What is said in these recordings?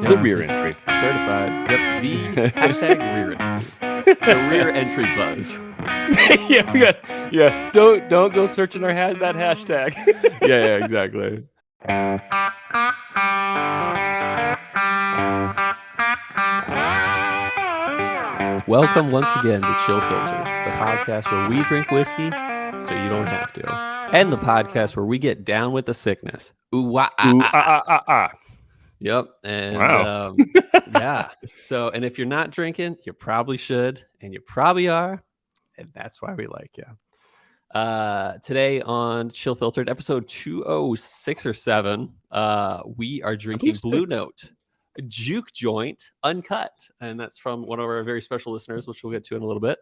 The rear entry. Certified. Yep. The hashtag rear entry. The rear entry buzz. Yeah. Don't go searching that hashtag. Yeah, exactly. Welcome once again to Chill Filtered, the podcast where we drink whiskey so you don't have to, and the podcast where we get down with the sickness. Ooh, wah, ah. Yep. And Wow. yeah. So, and if you're not drinking, you probably should, and you probably are, and that's why we like you. Today on Chill Filtered, episode 206 or 7, we are drinking Blue Note, a juke joint, Uncut, and that's from one of our very special listeners, which we'll get to in a little bit.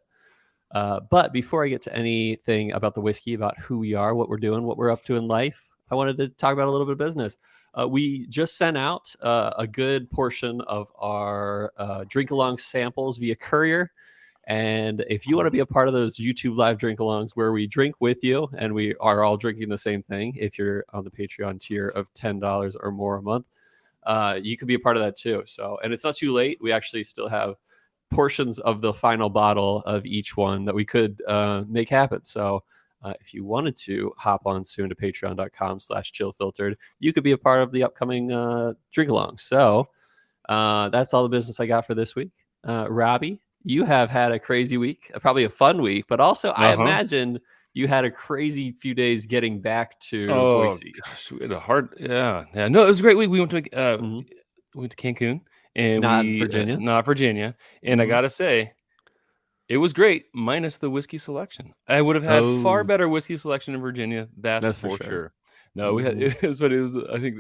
But before I get to anything about the whiskey, about who we are, what we're doing, what we're up to in life, I wanted to talk about a little bit of business. We just sent out a good portion of our drink-along samples via courier. And if you want to be a part of those YouTube live drink-alongs where we drink with you and we are all drinking the same thing, if you're on the Patreon tier of $10 or more a month, you could be a part of that too. So, and it's not too late. We actually still have portions of the final bottle of each one that we could make happen. So if you wanted to hop on soon to patreon.com/chillfiltered, you could be a part of the upcoming drink along. So that's all the business I got for this week. Robby, you have had a crazy week, probably a fun week, but also I imagine you had a crazy few days getting back to Boise. Gosh, we had a hard, yeah. No, it was a great week. We went to Cancun and Not Virginia, and I gotta say, it was great, minus the whiskey selection. I would have had far better whiskey selection in Virginia. That's for sure. No, we had it was, but it was. I think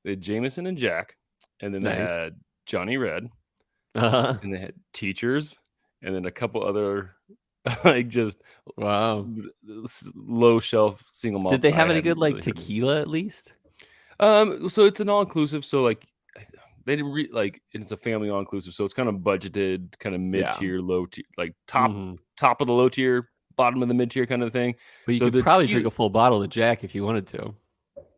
they had Jameson and Jack, and then they had Johnny Red, and they had Teachers, and then a couple other like just low shelf single malt. Did they have any good like tequila at least? So it's an all inclusive. So like they didn't it's a family all inclusive. So it's kind of budgeted, kind of mid tier, low tier, like top of the low tier, bottom of the mid tier kind of thing. But you could probably drink a full bottle of Jack if you wanted to.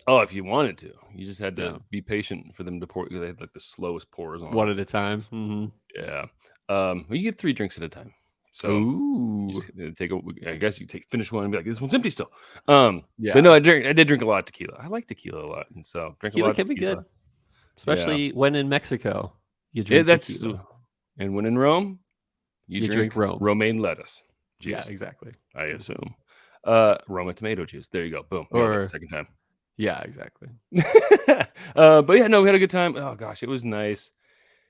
Oh, if you wanted to, you just had to be patient for them to pour. They had like the slowest pours on one at a time. Yeah. You get 3 drinks at a time. So you take I guess you finish one and be like, this one's empty still. But no, I did drink a lot of tequila. I like tequila a lot, and so tequila can be good, especially when in Mexico. You drink tequila. And when in Rome, you drink romaine lettuce juice. Yeah, exactly. I assume Roma tomato juice. There you go. Boom. Or second time. Yeah, exactly. But yeah, no, we had a good time. Oh gosh, it was nice.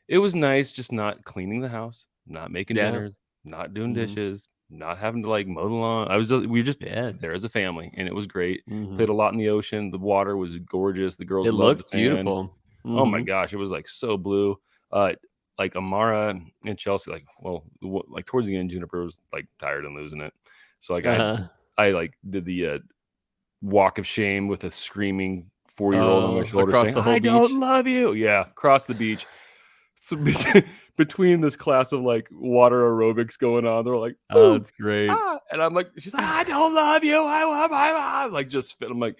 It was nice just not cleaning the house, not making dinners, not doing dishes, not having to like mow the lawn. We were just there as a family, and it was great. Played a lot in the ocean. The water was gorgeous. The girls loved the sand. Beautiful. Oh my gosh, it was like so blue. Like Amara and Chelsea, like towards the end, Juniper was like tired and losing it. So like I like did the walk of shame with a screaming 4-year-old on my shoulder saying, the whole beach. Don't love you. Yeah, across the beach. So between this class of like water aerobics going on, they're like, "Oh, it's great," and I'm like, "She's like, I don't love you. I like just fit." I'm like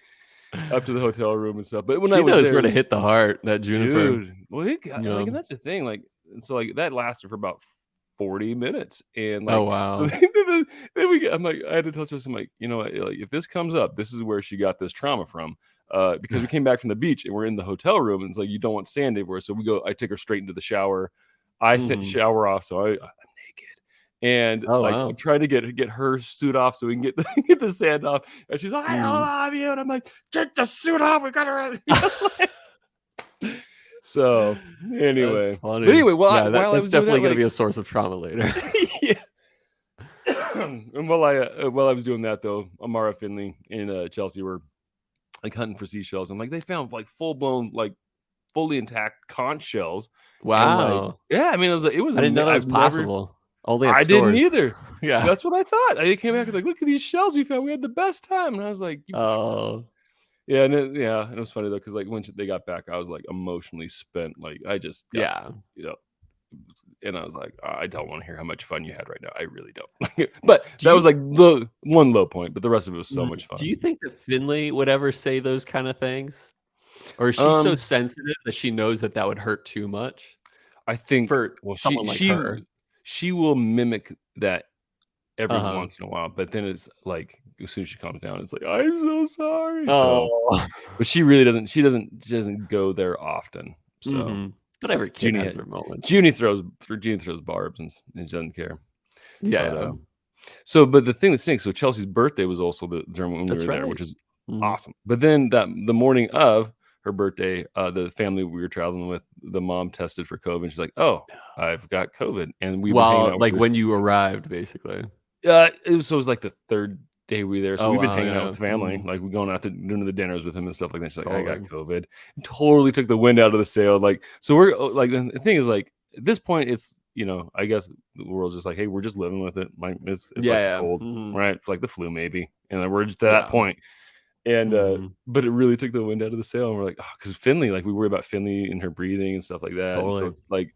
up to the hotel room and stuff. But when she knows where to hit the heart, that Juniper. Dude, well, and that's the thing. Like, and so like that lasted for about 40 minutes, and like, oh wow. then I'm like, I had to tell Chelsea, I'm like, you know, like, if this comes up, this is where she got this trauma from. Because we came back from the beach and we're in the hotel room, and it's like you don't want sand everywhere, so I take her straight into the shower. I set the shower off, so I'm naked, and I'm trying to get her suit off so we can get the sand off. And she's like, "I love you," and I'm like, "Take the suit off. We got her." So anyway, but anyway, that's definitely going to be a source of trauma later. And while I was doing that though, Amara, Finley, and Chelsea were like hunting for seashells, and like they found like full-blown, like fully intact conch shells. Wow. And, I mean, it was I didn't know that was possible. I didn't either. Yeah, that's what I thought. I came back and like, look at these shells we found. We had the best time. And I was like, yeah, and it was funny though, because like when they got back, I was like emotionally spent. Like I just you know. And I was like, I don't want to hear how much fun you had right now. I really don't. But that was like the one low point, but the rest of it was so much fun. Do you think that Finley would ever say those kind of things? Or is she so sensitive that she knows that would hurt too much I think. for Well, someone like her? she will mimic that every Uh-huh. once in a while, but then it's like as soon as she calms down, it's like I'm so sorry. So, Oh. but she really doesn't. She doesn't go there often. So But every kid Junie has their moments. Junie throws barbs and she doesn't care. Yeah. But, so, but the thing that stinks. So Chelsea's birthday was also during when we That's were there, right. which is awesome. But then the morning of her birthday, the family we were traveling with, the mom tested for COVID. She's like, "Oh, I've got COVID," and we've been hanging Well, out like with when you arrived, basically. it was like the third day we were there, so Oh, we've been wow, hanging out yeah. with the family, like we're going out to doing the dinners with him and stuff like that. She's like, "I got Totally. COVID," and totally took the wind out of the sail. Like, so we're like, the thing is, like, at this point, it's I guess the world's just like, hey, we're just living with it. Like, it's like a Yeah. cold, right? It's like the flu, maybe, and then we're just to that Yeah. point. And Mhm. but it really took the wind out of the sail, and we're like, oh, because Finley, like, we worry about Finley and her breathing and stuff like that, and Totally. so like.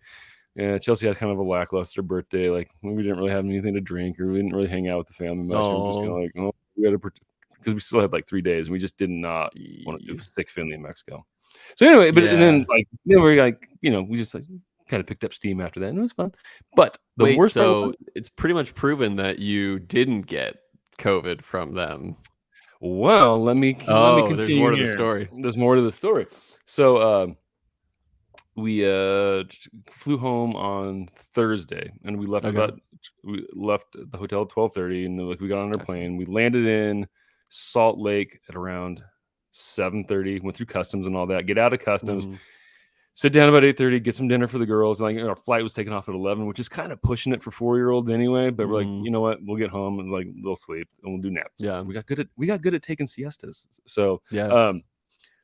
Yeah, Chelsea had kind of a lackluster birthday. Like, we didn't really have anything to drink, or we didn't really hang out with the family much. And we're just kind of Oh. like, oh, we got to, because we still had like 3 days, and we just did not want to. It Ye was sick Finley in Mexico. So anyway, but and then Yeah. like we're like, we just like kind of picked up steam after that, and it was fun. But the Wait, worst part so was, it's pretty much proven that you didn't get COVID from them. well, let me Oh, there's continue more to the here. story. There's more to the story. So we flew home on Thursday, and we left Okay. the hotel at 12:30, and then like we got on our Gotcha. plane. We landed in Salt Lake at around 7:30. Went through customs and all that. Get out of customs, Mhm. sit down about 8:30, get some dinner for the girls. Like, our flight was taken off at 11, which is kind of pushing it for 4-year-olds anyway. But we're like, Mhm. you know what? We'll get home and like they'll sleep and we'll do naps. Yeah. We got good at taking siestas. So Yes.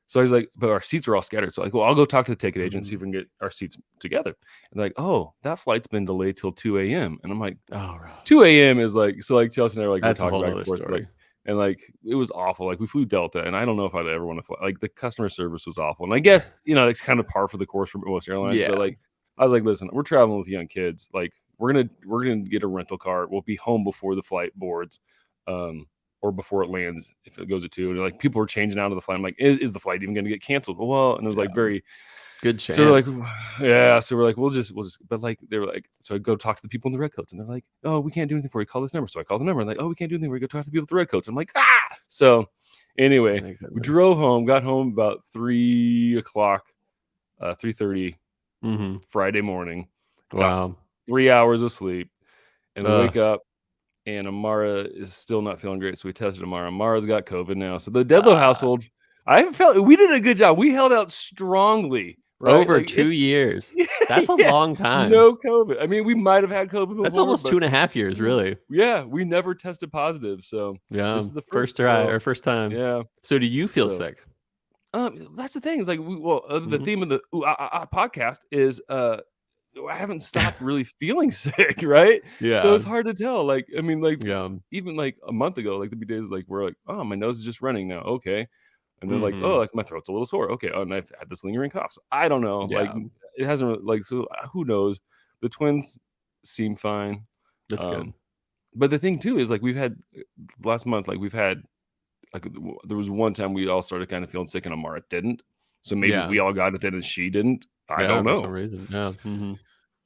so I was like, but our seats are all scattered. So like, well, I'll go talk to the ticket agent, see Mhm. if we can get our seats together. And they're like, oh, that flight's been delayed till 2 a.m. And I'm like, Oh, right. 2 a.m. is like, so like Chelsea and I were like, we're That's a talking whole back and nother forth, like, story. and like it was awful. Like, we flew Delta, and I don't know if I'd ever want to fly. Like, the customer service was awful. And I guess, it's kind of par for the course for most airlines, but Yeah. like, I was like, listen, we're traveling with young kids. Like, we're gonna get a rental car. We'll be home before the flight boards. Or before it lands, if it goes at 2. And like, people were changing out of the flight. I'm like, is the flight even going to get canceled? Well, and it was like Yeah. very. Good So they're like, chance. yeah. So we're like, we'll just. But like, they were like, so I go talk to the people in the red coats, and they're like, oh, we can't do anything for you. Call this number. So I call the number. And like, oh, we can't do anything for you. Go talk to the people with the red coats. I'm like, ah. So anyway, Thank we goodness. drove home. Got home about 3:00, 3:30 Mhm. Friday morning. Got Wow. 3 hours of sleep, and we Ugh. wake up. And Amara is still not feeling great, so we tested Amara. Amara's got COVID now. So the Dedlow household, I felt we did a good job. We held out strongly, right? Over Like, 2 it's years. That's a yeah, long time. no COVID. I mean, we might have had COVID That's before, almost but 2.5 years, really. yeah, we never tested positive. So Yeah. this is the First first. try So or first time. yeah. So do you feel So sick? that's the thing. Is like, the Mhm. theme of the podcast is I haven't stopped really feeling sick, right? So Yeah. it's hard to tell. Like, I mean, like, Yeah. even like a month ago, like, there'd be days like we're like, oh, my nose is just running now. Okay. And then like, oh, Mhm. like my throat's a little sore. Okay. Oh, and I've had this lingering cough. So I don't know. Like, Yeah. it hasn't really, like, so who knows? The twins seem fine. That's good. Um, but the thing too is like we've had last month, like we've had like there was one time we all started kind of feeling sick and Amara didn't. So maybe Yeah. we all got it then and she didn't. I Yeah, don't for some know. reason. Yeah. Mhm.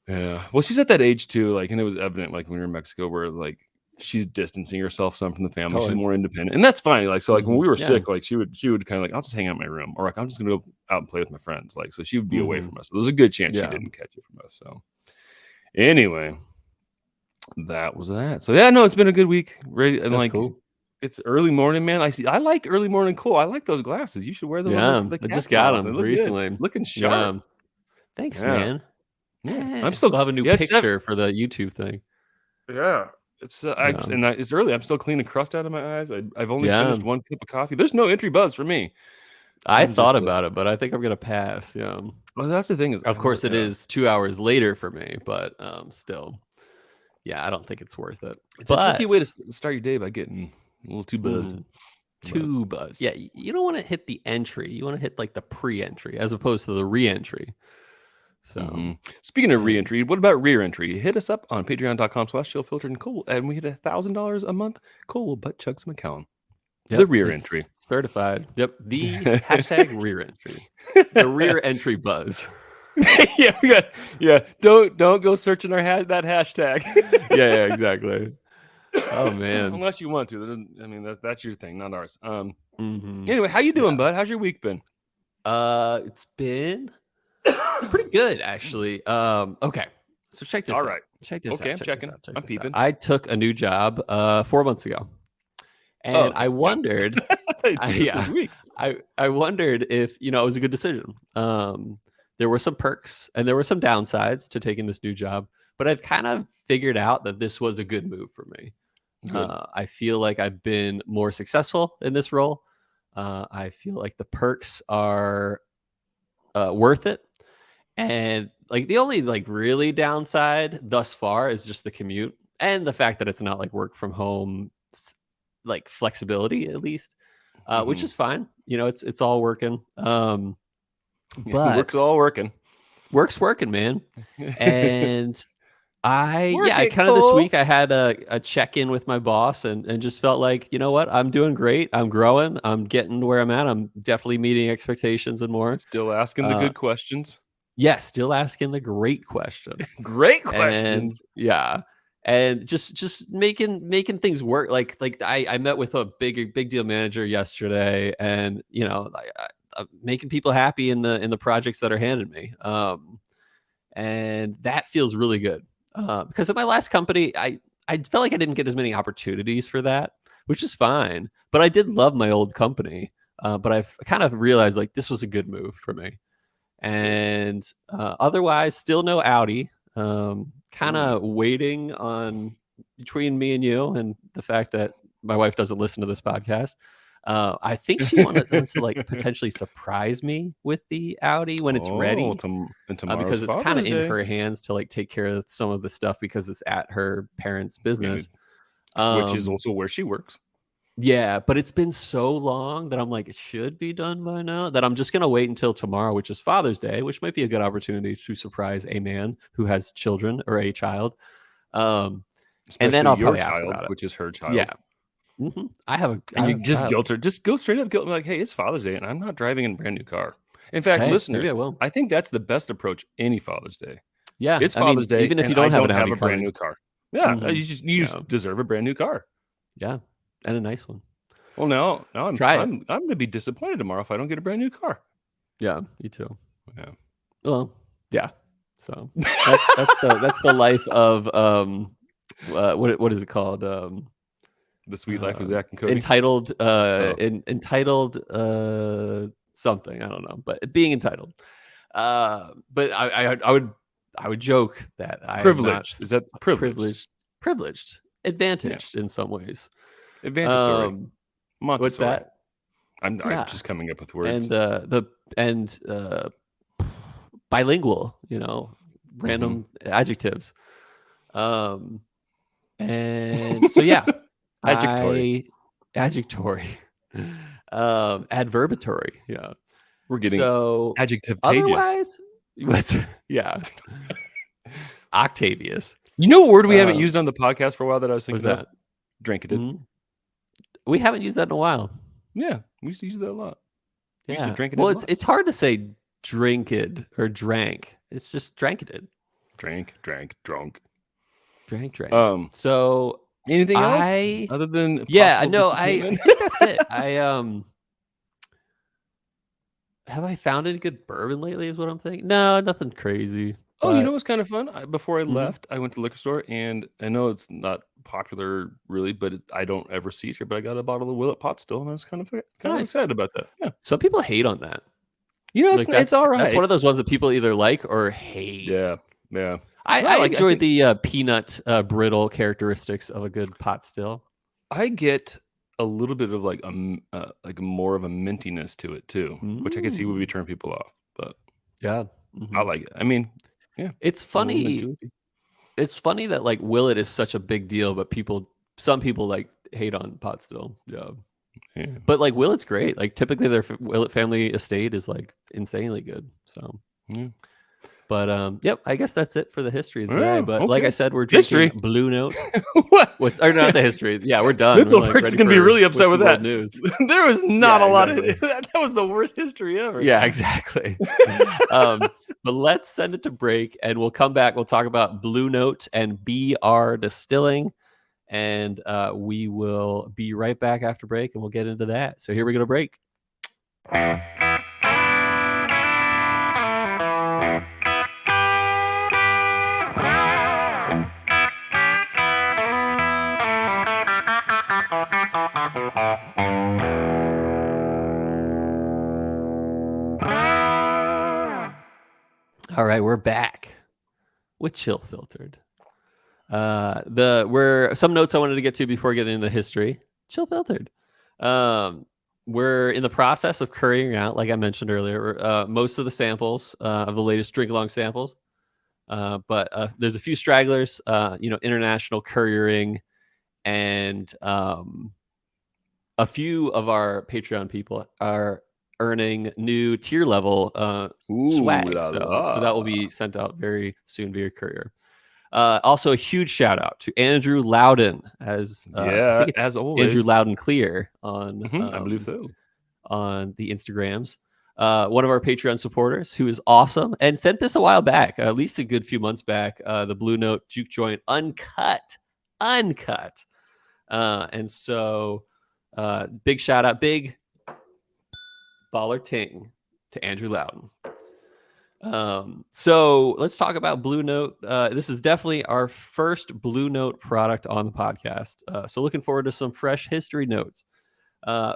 Yeah. Well, she's at that age too, like, and it was evident, like, when we were in Mexico, where like she's distancing herself some from the family. She's Totally. more independent, and that's fine. Like, so, like, when Mhm. we were Yeah. sick, like, she would kind of like, I'll just hang out in my room, or like, I'm just gonna go out and play with my friends. Like, so she would be away Mhm. from us. So there's a good chance she Yeah. didn't catch it from us. So anyway, that was that. So yeah, no, it's been a good week. Ready and That's like. cool. It's early morning, man. I like early morning cool. I like those glasses. You should wear those on Yeah. the I cat's just got mouth. They them look good. recently. Looking sharp. Yeah. Thanks, Yeah. man. Yeah. I'm Eh, still we'll have a new yeah, it's picture for the YouTube thing. Yeah, it's Yeah. it's early. I'm still cleaning crust out of my eyes. I've only Yeah. finished 1 cup of coffee. There's no entry buzz for me. I I'm just thought about it, but I think I'm gonna pass. Yeah. well, that's the thing is Of course, it yeah, is 2 hours later for me, but still, yeah, I don't think it's worth it. it's a tricky But way to start your day by getting a little too buzzed. mhm, But too buzz. Yeah, you don't want to hit the entry. You want to hit like the pre-entry as opposed to the re-entry. So speaking of yeah. re-entry, what about rear entry? Hit us up on patreon.com/chillfiltered and Cole, and we hit $1,000 a month. Cole will butt chug some account. Yep, The rear it's entry. certified. Yep, the hashtag rear entry. The rear entry buzz. Yeah, we got. Yeah, don't go searching that hashtag. Yeah, exactly. Oh man. Unless you want to. I mean, that's your thing, not ours. Mhm. Anyway, how you doing, Yeah. bud? How's your week been? It's been pretty good actually. Okay. So check this All out. right. Check this Okay, out. I'm Check this checking. out. Check I'm this out. peeping. I took a new job 4 months ago. Oh, And okay. I Yeah. wondered I took this this week. I wondered if, it was a good decision. There were some perks and there were some downsides to taking this new job, but I've kind of figured out that this was a good move for me. Good. I feel like I've been more successful in this role. I feel like the perks are worth it. And like the only like really downside thus far is just the commute and the fact that it's not like work from home, like flexibility at least, which is fine. It's all working. Work's But all working. work's working, man. And Work I it, kind of this Cole. week I had a check-in with my boss and just felt like, you know what, I'm doing great. I'm growing. I'm getting where I'm at. I'm definitely meeting expectations and more. Still asking the good questions. Yeah, still asking the great questions. Great And questions. yeah. And just making things work. Like I met with a big deal manager yesterday, and I'm making people happy in the projects that are handed me. And that feels really good. Because at my last company, I felt like I didn't get as many opportunities for that, which is fine. But I did love my old company. But I've kind of realized like this was a good move for me. And otherwise, still no Audi. Kind of waiting on between me and you, and the fact that my wife doesn't listen to this podcast. I think she wants to like potentially surprise me with the Audi when it's ready, And tomorrow's because it's kind of Father's in Day. her hands to like take care of some of the stuff because it's at her parents' business. Which is also where she works. Yeah, but it's been so long that I'm like, it should be done by now, that I'm just going to wait until tomorrow, which is Father's Day, which might be a good opportunity to surprise a man who has children or a child. And Especially then I'll your probably ask child, about it. which is her child. Yeah. I have a And you I just have- guilt her. Just go straight up guilt. Like, hey, it's Father's Day, and I'm not driving in a brand new car. In fact, Hey, maybe listeners, I will. I think that's the best approach any Father's Day. Yeah. It's I mean, Father's Day, even if and you don't I have don't an have Audi a brand coming. new car. Yeah, Mhm. you just deserve a brand new car. Yeah. And a nice one. Well, now I'm Try it. I'm going to be disappointed tomorrow if I don't get a brand new car. Yeah, me too. Yeah. Well, yeah. So that's the life of what is it called? The Sweet Life of Zach and Cody. Entitled entitled something, I don't know, but being entitled. But I would joke that I Privileged. Is that privileged? Privileged, advantaged in some ways. Montessori. What's that? I'm just coming up with words. And bilingual, random adjectives. And so yeah. Adjectory. Adjectory. Adverbatory. Yeah. We're getting so adjective otherwise, yeah. Octavius. You know what word we haven't used on the podcast for a while that I was thinking What's of? that? Drinkated. We haven't used that in a while. Yeah, we used to use that a lot. We used to drink it. Well, it's hard to say drinked or drank. It's just drankated. Drank, drunk. Drank. So anything else other than I think that's it. Have I found any good bourbon lately is what I'm thinking. No, nothing crazy. Oh, you know what's kind of fun? Before I Mhm. left, I went to the liquor store, and I know it's not popular really, but I don't ever see it here. But I got a bottle of Willet Pot still, and I was kind of Nice. excited about that. Yeah, Some people hate on that. you know, it's all right. That's one of those ones that people either like or hate. Yeah. I enjoy the peanut brittle characteristics of a good pot still. I get a little bit of like more of a mintiness to it too, which I can see would be turn people off. But yeah, I like it. I mean, yeah, it's funny. It's funny that like Willet is such a big deal, but some people like hate on pot still. Yeah. But like Willet's great. Like typically their Willet family estate is like insanely good. So yeah. But yep, I guess that's it for the history today. Yeah, But like I okay. said, we're drinking History? Blue Note. What? Or not the history. Yeah, we're done. We're like Mitzelberg's ready gonna be for really upset Whiskey with World that. News. There was not Yeah, a lot exactly. of that was the worst history ever. Yeah, exactly. But let's send it to break, and we'll come back. We'll talk about Blue Note and BR Distilling, and we will be right back after break, and we'll get into that. So here we go to break. All right, we're back with Chill Filtered. We're some notes I wanted to get to before getting into the history. Chill Filtered. We're in the process of currying out, like I mentioned earlier, most of the samples of the latest drink along samples. But there's a few stragglers, international couriering, and a few of our Patreon people are earning new tier level swag. La So la. that will be sent out very soon via courier. Also, a huge shout out to Andrew Loudon, as I think it's as always. Andrew Loudon Clear on I believe so. on the Instagrams. One of our Patreon supporters who is awesome and sent this a while back, at least a good few months back. The Blue Note Juke Joint Uncut. And so big shout out, big baller ting to Andrew Loudon. So let's talk about Blue Note. This is definitely our first Blue Note product on the podcast. So looking forward to some fresh history notes.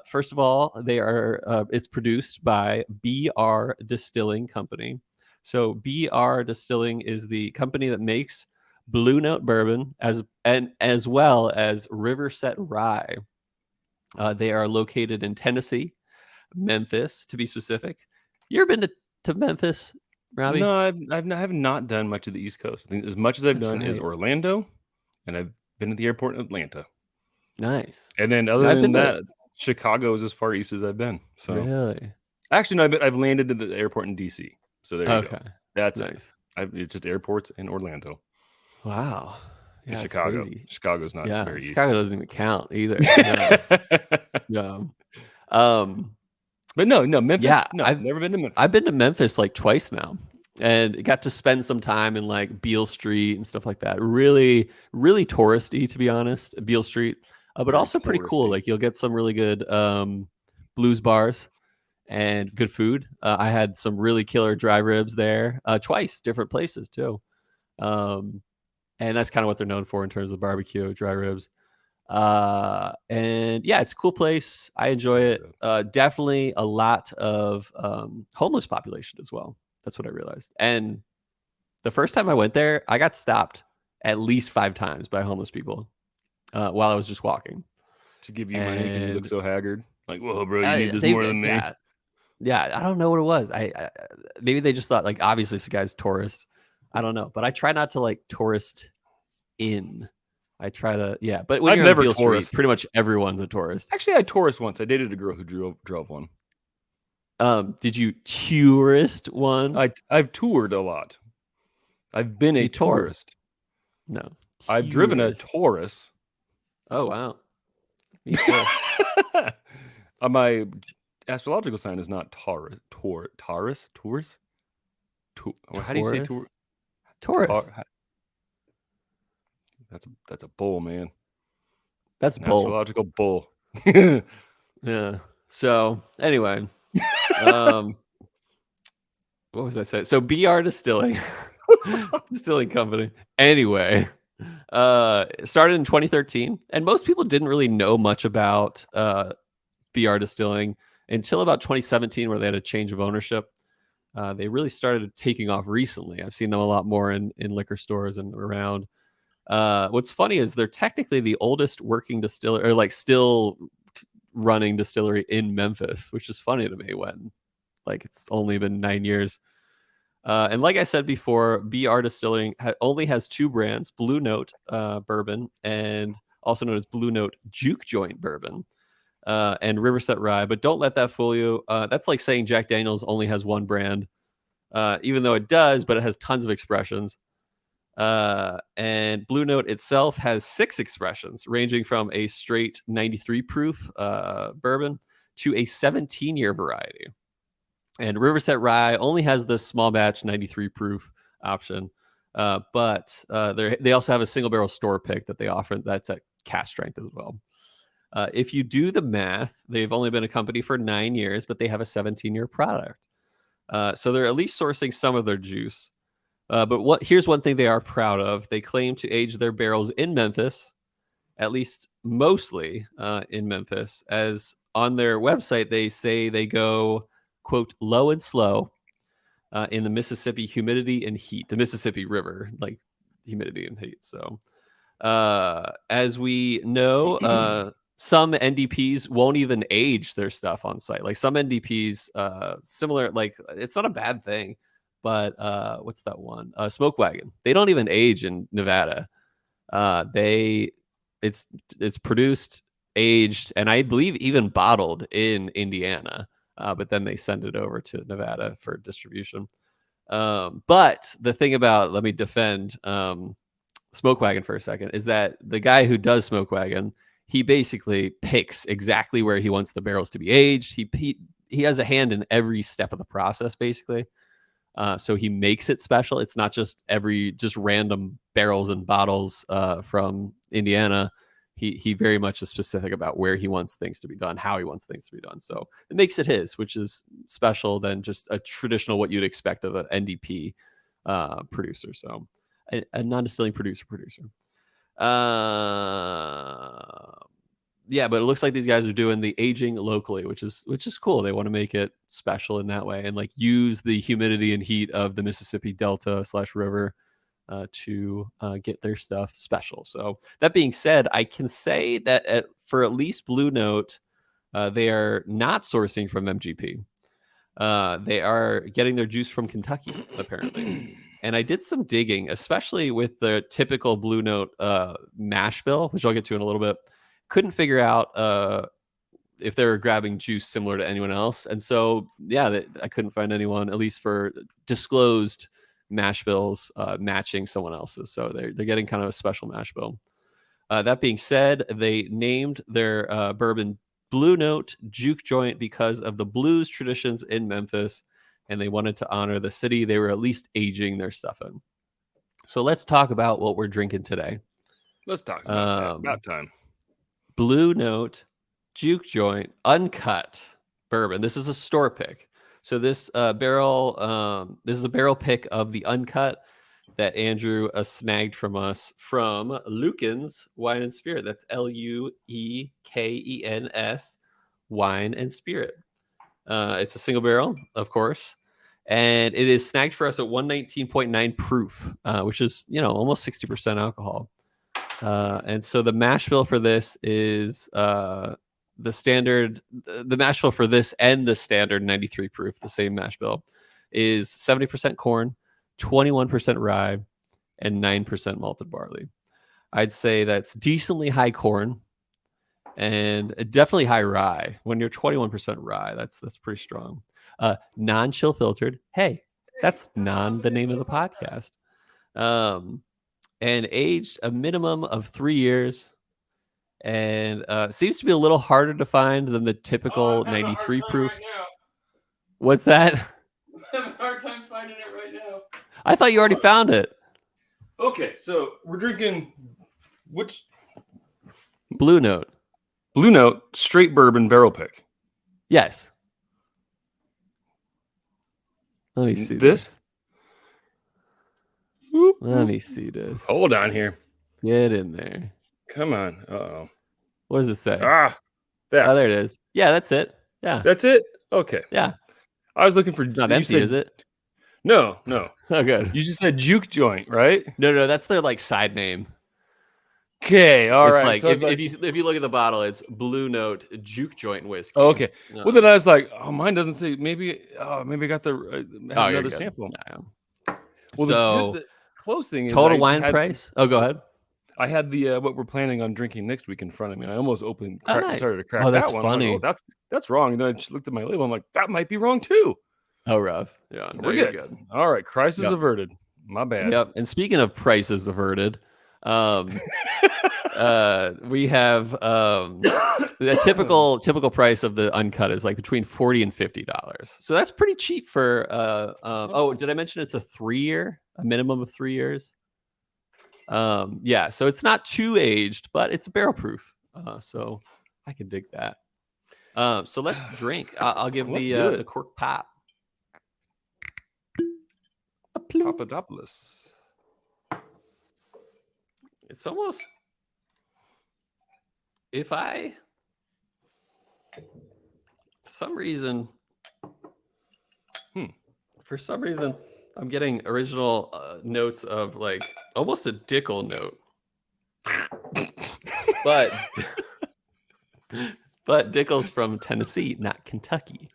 First of all, it's produced by BR Distilling Company. So BR Distilling is the company that makes Blue Note bourbon as well as Riverset Rye. They are located in Tennessee, Memphis, to be specific. You ever been to Memphis, Robbie? No, I have not done much of the East Coast. I think as much as I've done is Orlando, and I've been at the airport in Atlanta. Nice. And then other than that, Chicago is as far east as I've been. So really, actually, no, I've landed at the airport in DC. So there you go. That's nice. It's just airports in Orlando. Wow. Yeah, Chicago. Crazy. Chicago's not very easy. Chicago doesn't even count either. No. But no, Memphis. Yeah, no, I've never been to Memphis. I've been to Memphis like twice now, and got to spend some time in like Beale Street and stuff like that. Really, really touristy, to be honest, Beale Street, but also pretty cool. Like you'll get some really good blues bars and good food. I had some really killer dry ribs there twice, different places too. And that's kind of what they're known for in terms of barbecue, dry ribs. And yeah, it's a cool place. I enjoy it. Definitely a lot of homeless population as well. That's what I realized. And the first time I went there, I got stopped at least 5 times by homeless people while I was just walking. To give you money because you look so haggard. Like, whoa, bro, you need this more than me. Yeah, I don't know what it was. I maybe they just thought, like, obviously this guy's tourist. I don't know, but I try not to like tourist in. I try to, but when you're on Beale Street, pretty much everyone's a tourist. Actually, I tourist once. I dated a girl who drove one. Did you tourist one? I've toured a lot. I've been a tourist. No, I've driven a Taurus. Oh wow. Me too. My astrological sign is not Taurus. Taurus. How do you say Taurus? Taurus. That's a bull, man. That's bull. Astrological bull. Yeah. So anyway, what was I saying? So BR Distilling Company. Anyway, started in 2013, and most people didn't really know much about BR Distilling until about 2017, where they had a change of ownership. They really started taking off recently. I've seen them a lot more in liquor stores and around. What's funny is they're technically the oldest working distillery, or like still running distillery in Memphis, which is funny to me when like it's only been 9 years. And like I said before, BR Distilling only has 2 brands, Blue Note bourbon, and also known as Blue Note Juke Joint bourbon, and Riverset Rye. But don't let that fool you. That's like saying Jack Daniels only has 1 brand. even though it does, but it has tons of expressions. And Blue Note itself has 6 expressions, ranging from a straight 93 proof bourbon to a 17-year variety. And Riverset Rye only has the small batch 93 proof option, but they also have a single barrel store pick that they offer that's at cask strength as well. If you do the math, they've only been a company for 9 years, but they have a 17-year product. So they're at least sourcing some of their juice. But here's one thing they are proud of. They claim to age their barrels in Memphis, at least mostly in Memphis, as on their website, they say they go, quote, low and slow in the Mississippi humidity and heat, the Mississippi River, like humidity and heat. So as we know, some NDPs won't even age their stuff on site. Like some NDPs, similar, like it's not a bad thing, but what's that one? Smoke Wagon. They don't even age in Nevada. It's produced, aged, and I believe even bottled in Indiana. But then they send it over to Nevada for distribution. But the thing about, let me defend Smoke Wagon for a second, is that the guy who does Smoke Wagon, he basically picks exactly where he wants the barrels to be aged. He has a hand in every step of the process, basically. So he makes it special. It's not just random barrels and bottles from Indiana. He very much is specific about where he wants things to be done, how he wants things to be done. So it makes it his, which is special than just a traditional what you'd expect of an NDP producer. So a non-distilling producer. Yeah, but it looks like these guys are doing the aging locally, which is cool. They want to make it special in that way and like use the humidity and heat of the Mississippi Delta / river to get their stuff special. So that being said, I can say that for at least Blue Note, they are not sourcing from MGP. They are getting their juice from Kentucky, apparently. And I did some digging, especially with the typical Blue Note mash bill, which I'll get to in a little bit. Couldn't figure out if they were grabbing juice similar to anyone else. And so, yeah, I couldn't find anyone, at least for disclosed mash bills, matching someone else's. So they're getting kind of a special mash bill. That being said, they named their bourbon Blue Note Juke Joint because of the blues traditions in Memphis, and they wanted to honor the city they were at least aging their stuff in. So let's talk about what we're drinking today. Let's talk about that. About time. Blue Note Juke Joint Uncut bourbon. This is a store pick. So this barrel, this is a barrel pick of the Uncut that Andrew snagged from us from Luekens Wine and Spirit. That's Luekens Wine and Spirit. It's a single barrel, of course, and it is snagged for us at 119.9 proof, which is almost 60% alcohol. And so the mash bill for this is the standard. The mash bill for this and the standard 93 proof, the same mash bill, is 70% corn, 21% rye, and 9% malted barley. I'd say that's decently high corn and definitely high rye. When you're 21% rye, that's pretty strong. Non-chill filtered. Hey, that's the name of the podcast. And aged a minimum of 3 years, and seems to be a little harder to find than the typical 93 proof. Right, what's that? I'm having a hard time finding it right now. I thought you already found it. Okay, so we're drinking which? Blue Note. Blue Note straight bourbon barrel pick. Yes. Let me see this. Let me see this. Hold on here. Get in there. Come on. Uh-oh. What does it say? That. Oh, there it is. Yeah, that's it. Yeah. That's it? Okay. Yeah. I was looking for... It's not empty, is it? No. Oh, good. You just said Juke Joint, right? No, that's their side name. Okay, all right. Like, so if you look at the bottle, it's Blue Note Juke Joint whiskey. Oh, okay. Well, then I was like, oh, mine doesn't say. Maybe I got another sample. Yeah. Well, so the close thing is total wine price. Oh, go ahead. I had the what we're planning on drinking next week in front of me. And I almost started to crack that's that one. Funny. Like, that's wrong. And then I just looked at my label. I'm like, that might be wrong too. Oh, rough. Yeah, no, We're you're good. good. All right, crisis Yep. averted. My bad. Yep. And speaking of prices averted, um, we have the typical price of the uncut is like between $40 and $50. So that's pretty cheap for oh, did I mention it's a minimum of 3 years? Yeah, so it's not too aged, but it's barrel proof. So I can dig that. So let's drink. I'll give Let's do the it. cork pop. Papadopoulos. It's almost if I some reason for some reason I'm getting original notes of like almost a Dickel note. but Dickel's from Tennessee, not Kentucky.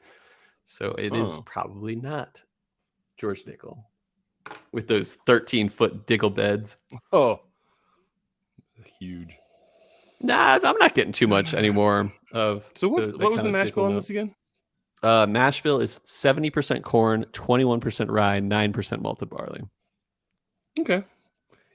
So it is probably not George Dickel with those 13-foot Dickel beds. Oh, huge. Nah, I'm not getting too much anymore of. So what was the mash bill on this again? Mash bill is 70% corn, 21% rye, 9% malted barley. Okay.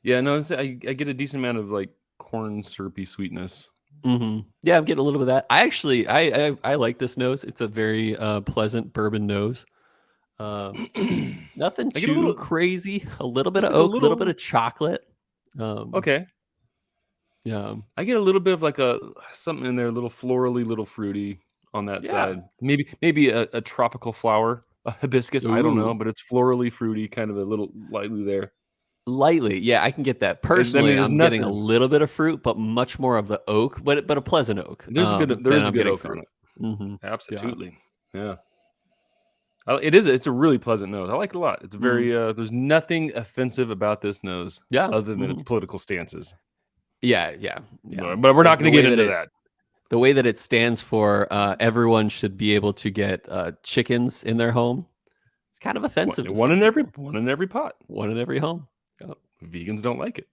Yeah, no, I get a decent amount of like corn syrupy sweetness. Mm-hmm. Yeah, I'm getting a little bit of that. I actually I like this nose. It's a very pleasant bourbon nose. Nothing too crazy. A little bit of oak, a little bit of chocolate. Okay. Yeah, I get a little bit of like something in there, a little florally, little fruity on that side. Maybe a tropical flower, a hibiscus. I don't know, but it's florally fruity, kind of a little lightly there. Lightly, yeah, I can get that. Personally, I'm getting a little bit of fruit, but much more of the oak, but a pleasant oak. There is a good oak on it. Mm-hmm. Absolutely, yeah. It's a really pleasant nose. I like it a lot. It's very there's nothing offensive about this nose, other than its political stances. Yeah. But we're not going to get into that. The way that it stands for everyone should be able to get chickens in their home. It's kind of offensive. One in every pot. One in every home. Yep. Vegans don't like it.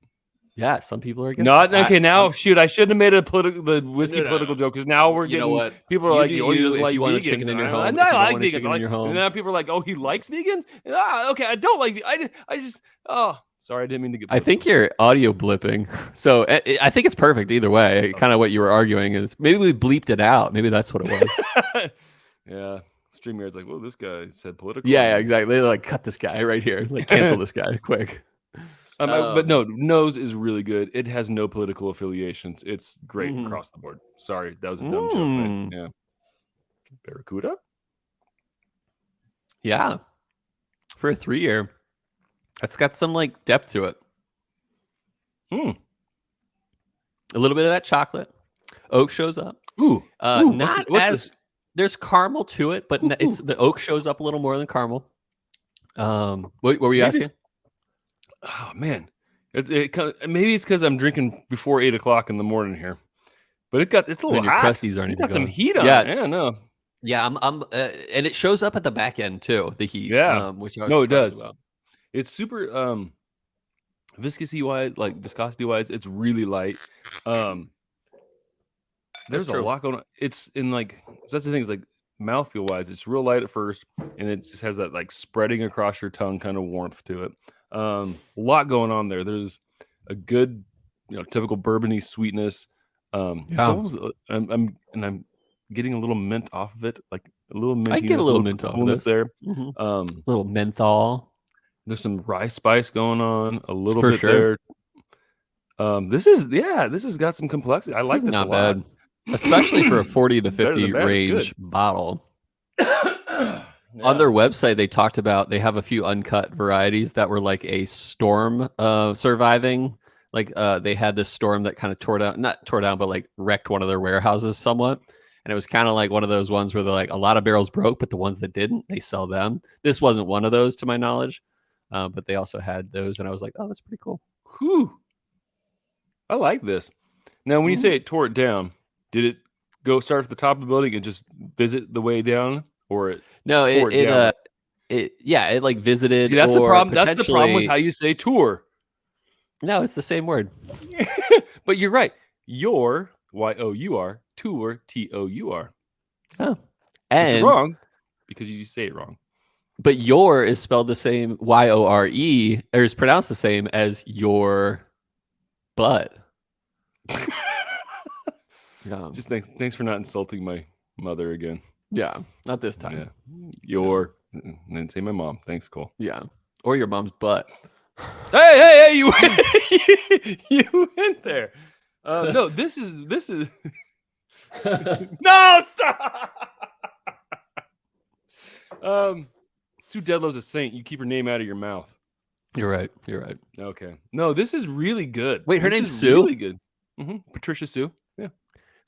Yeah, some people are against it. Okay. Now, shoot, I shouldn't have made the whiskey political joke because now we're getting people are like, "Oh, you doesn't like vegans." Chicken in your home. No, I like vegans. In your home. And now people are like, "Oh, he likes vegans." Okay, I don't like. I just. Oh, sorry, I didn't mean to get. I think you're audio blipping, so I think it's perfect either way. Kind of what you were arguing is maybe we bleeped it out. Maybe that's what it was. Yeah. StreamYard's like, well, this guy said political. Yeah, exactly. They're like, cut this guy right here. Like, cancel this guy quick. But no, nose is really good. It has no political affiliations. It's great across the board. Sorry, that was a dumb joke, man. Yeah. Barracuda? Yeah. For a 3-year. That's got some like depth to it. A little bit of that chocolate. Oak shows up. There's caramel to it, but it's the oak shows up a little more than caramel. What were you asking? Oh man, maybe it's because I'm drinking before 8 o'clock in the morning here, but it's a little hot. Your crusties aren't even got some heat on. Yeah, no. Yeah, I'm and it shows up at the back end too. The heat. Yeah, which I was it does. About. It's super viscosity wise, it's really light. There's a lot going on. It's in like, so that's the thing, is like mouthfeel wise, it's real light at first, and it just has that like spreading across your tongue kind of warmth to it. A lot going on there. There's a good, typical bourbony sweetness. It's almost, I'm getting a little mint off of it, like a little mint. I get a little mint off of this there. Little menthol. There's some rye spice going on a little bit there. This has got some complexity. I like this not a lot. Bad. Especially for a 40 to 50 range bottle. On their website, they talked about they have a few uncut varieties that were like a storm surviving. Like they had this storm that kind of not tore down, but like wrecked one of their warehouses somewhat. And it was kind of like one of those ones where they're like a lot of barrels broke, but the ones that didn't, they sell them. This wasn't one of those to my knowledge, but they also had those. And I was like, oh, that's pretty cool. Whew. I like this. Now, when you say it tore it down, did it go start at the top of the building and just visit the way down, or it like visited? See, that's the problem. That's the problem with how you say tour. No, it's the same word. But you're right. Your Y-O-U-R, tour, T-O-U-R. Oh, and it's wrong because you say it wrong. But your is spelled the same, Yore, or is pronounced the same as your butt. Just thanks for not insulting my mother again. Yeah, not this time. Yeah. Your, and say my mom. Thanks, Cole. Yeah, or your mom's butt. Hey, you you went there. No, this is no, stop. Sue Dedlow's a saint. You keep her name out of your mouth. You're right. Okay. No, this is really good. Wait, her This name's is Sue? Really good. Patricia Sue. Yeah.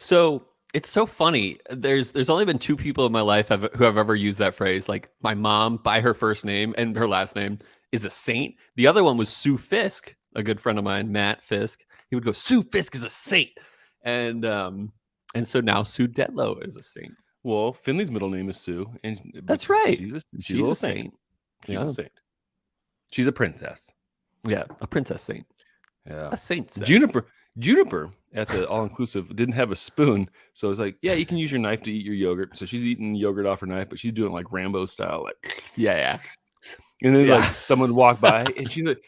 So it's so funny. There's only been two people in my life who have ever used that phrase. Like my mom by her first name and her last name is a saint. The other one was Sue Fisk, a good friend of mine, Matt Fisk. He would go, Sue Fisk is a saint. And so now Sue Dedlow is a saint. Well, Finley's middle name is Sue, and that's right. She's a saint. She's a saint. She's a princess. Yeah, a princess saint. Yeah, a saint. Juniper at the all-inclusive didn't have a spoon, so it's like, yeah, you can use your knife to eat your yogurt. So she's eating yogurt off her knife, but she's doing it like Rambo style, like yeah. And then like someone walked by, and she's like,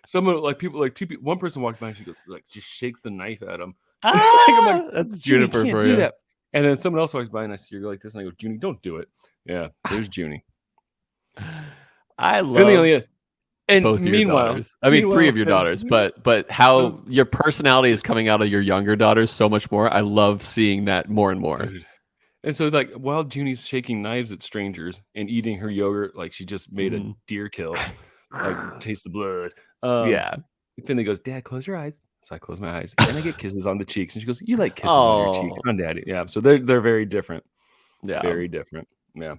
one person walked by, and she goes like, just shakes the knife at him. I'm like, that's Juniper for you. That. And then someone else walks by, and I see you're like this, and I go, Junie, don't do it. Yeah, there's Junie. I love Finley, and both your daughters. I mean, three of your daughters, but how your personality is coming out of your younger daughters so much more. I love seeing that more and more. Dude. And so, like, while Junie's shaking knives at strangers and eating her yogurt, like she just made a deer kill, like taste the blood. Finley goes, Dad, close your eyes. So I close my eyes, and I get kisses on the cheeks. And she goes, you like kisses on your cheeks, on Daddy? Yeah. So they're very different. Yeah, very different. Yeah.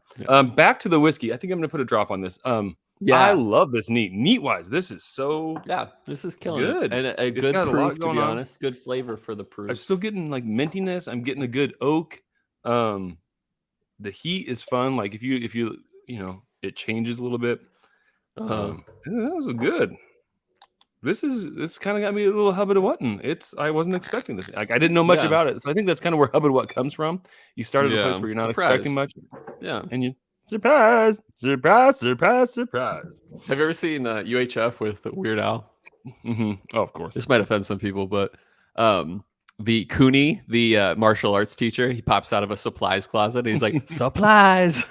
Back to the whiskey. I think I'm gonna put a drop on this. I love this neat wise. This is so this is killing good. And a good proof, to be honest. Good flavor for the proof. I'm still getting like mintiness. I'm getting a good oak. The heat is fun. Like if you it changes a little bit. This is good. This kind of got me a little hubbard of whatting. I wasn't expecting this. Like I didn't know much about it, so I think that's kind of where hubbard what comes from. You start at a place where you're not expecting much. Yeah, and you surprise. Have you ever seen UHF with Weird Al? Oh, of course. This might offend some people, but the Cooney, the martial arts teacher, he pops out of a supplies closet and he's like, supplies.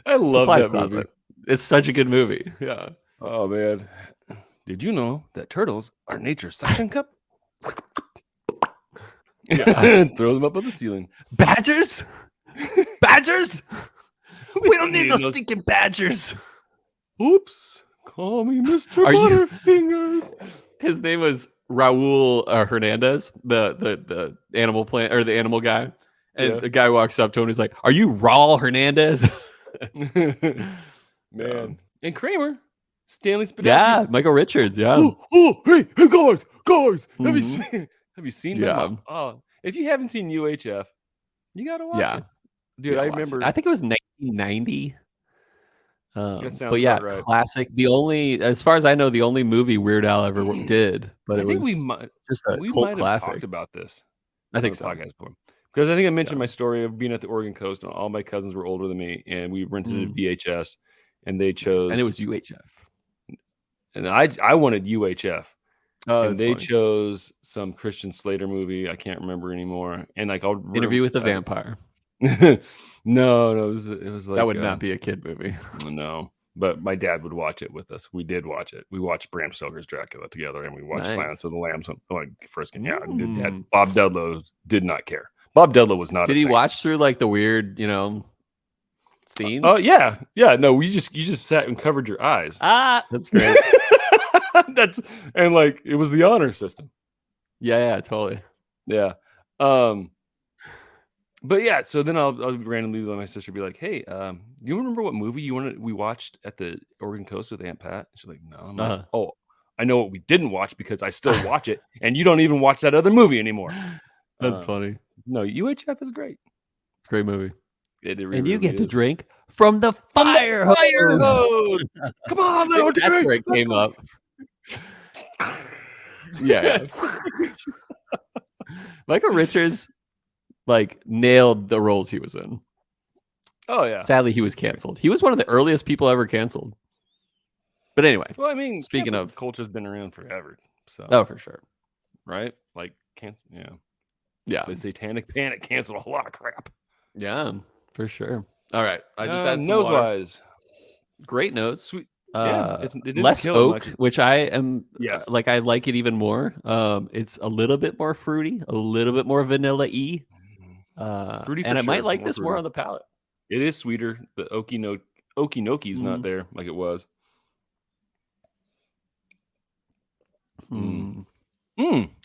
I love that movie. It's such a good movie. Yeah. Oh man. Did you know that turtles are nature's suction cup? Throw them up on the ceiling. Badgers? Badgers? We don't need those stinking badgers. Oops. Call me Mr. Butterfingers. His name was Raul Hernandez, the animal plant or the animal guy. And the guy walks up to him and he's like, are you Raul Hernandez? Man. And Kramer. Stanley Spadowski. Yeah, Michael Richards. Yeah. Hey, guys. Have you seen them? Oh, if you haven't seen UHF, you gotta watch it. Dude, I remember. I think it was 1990. But right. Classic. As far as I know, the only movie Weird Al ever did. But we might have talked about this. I think so. Podcast before. Because I think I mentioned my story of being at the Oregon coast, and all my cousins were older than me, and we rented a VHS, and they chose, and it was UHF, and I wanted UHF, and they funny. chose some Christian Slater movie. I can't remember anymore. And like Interview with the Vampire. No, it was like that would not be a kid movie. No, but my dad would watch it with us. We did watch it. We watched Bram Stoker's Dracula together, and we watched Silence of the Lambs. Like first game, Dad, Bob Dudlow did not care. Bob Dudlow was not. Did he watch through like the weird, scenes? Oh yeah. No, you just sat and covered your eyes. That's great. And like it was the honor system. Yeah, totally. Yeah. But yeah, so then I'll randomly let my sister be like, "Hey, you remember what movie we watched at the Oregon coast with Aunt Pat?" She's like, "No." I'm like, "Oh, I know what we didn't watch because I still watch it, and you don't even watch that other movie anymore." That's funny. No, UHF is great. Great movie. It really, and you really get to drink from the fire hose. Come on, little That's where it came up. Yeah. Michael Richards nailed the roles he was in. Oh yeah. Sadly, he was canceled. He was one of the earliest people ever canceled. But anyway, Well, I mean, speaking cancel of, culture's been around forever. So oh, for sure. right, like cancel. Yeah, Yeah. the Satanic Panic canceled a lot of crap. Yeah, for sure. All right. I just had some nose water. wise. Great nose. Sweet. Yeah, it didn't less kill it oak, much. which I am Yes. like. I like it even more. It's a little bit more fruity, a little bit more vanilla-y, Fruity for and I might sure, like more this more fruity. on the palate. It is sweeter. The okie noki's not there like it was.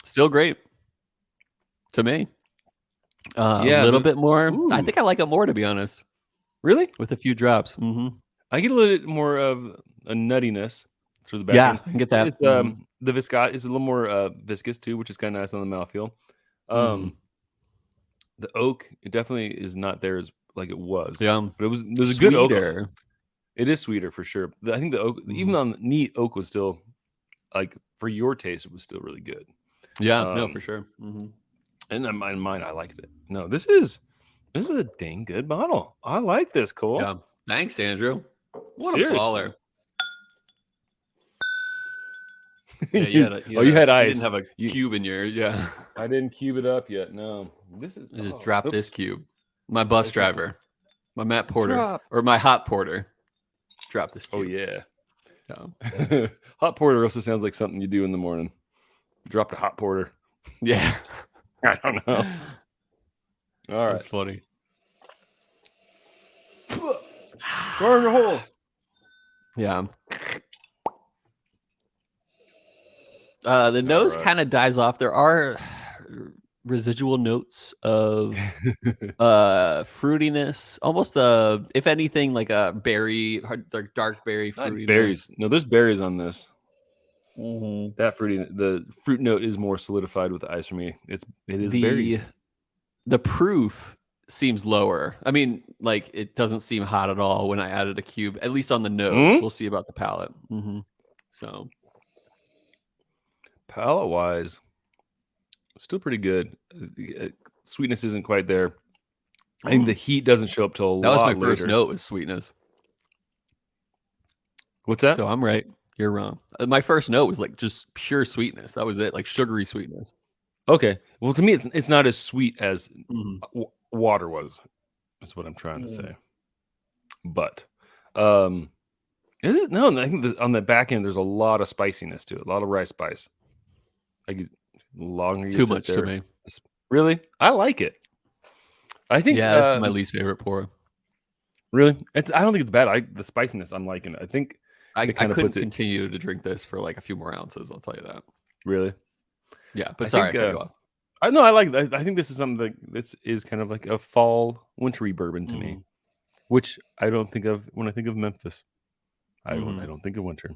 Still great to me. A Yeah, little bit more. I ooh. think I like it more, to be honest, Really? with a few drops. I get a little bit more of a nuttiness through the back Yeah, end. I can get that. It's the viscosity is a little more viscous too, which is kind of nice on the mouthfeel. The oak, it definitely is not there as like it was. Yeah, but there's a good oak. Sweeter. It is sweeter for sure. I think the oak, even on the neat oak, was still like for your taste, it was still really good. Yeah, no, for sure. And in mine, I liked it. No, this is a dang good bottle. I like this, Cole. Yeah, thanks, Andrew. What Seriously. a baller. Yeah, you had ice. You didn't have a cube in yours. Yeah, I didn't cube it up yet. No, this is. I just dropped this cube. My bus driver, my Matt Porter, or my hot porter, dropped this cube. Oh yeah. Hot porter also sounds like something you do in the morning. Dropped a hot porter. Yeah, I don't know. All right, that's funny. burn a hole. Yeah. The nose kind of dies off. There are residual notes of fruitiness, almost if anything, like a berry, dark berry fruitiness. Berries. No, there's berries on this. That the fruit note is more solidified with the ice for me. It is berries. The proof seems lower. I mean, like it doesn't seem hot at all when I added a cube, at least on the nose. We'll see about the palate. So palate wise, still pretty good. Sweetness isn't quite there. I think the heat doesn't show up till a lot later. That was my first note, was sweetness. What's that? So I'm right. You're wrong. My first note was like just pure sweetness. That was it, like sugary sweetness. Okay. Well, to me, it's not as sweet as water was. That's what I'm trying to say. But is it? No, I think on the back end there's a lot of spiciness to it. A lot of rice spice. Like longer you too sit much there, to me. Really, I like it. I think this is my least favorite pour. Really, I don't think it's bad. The spiciness, I'm liking it. I think I couldn't continue to drink this for like a few more ounces. I'll tell you that. Really? Yeah, but sorry, I cut you off. I like. I think this is something that this is kind of like a fall wintry bourbon to me, which I don't think of when I think of Memphis. I don't think of winter.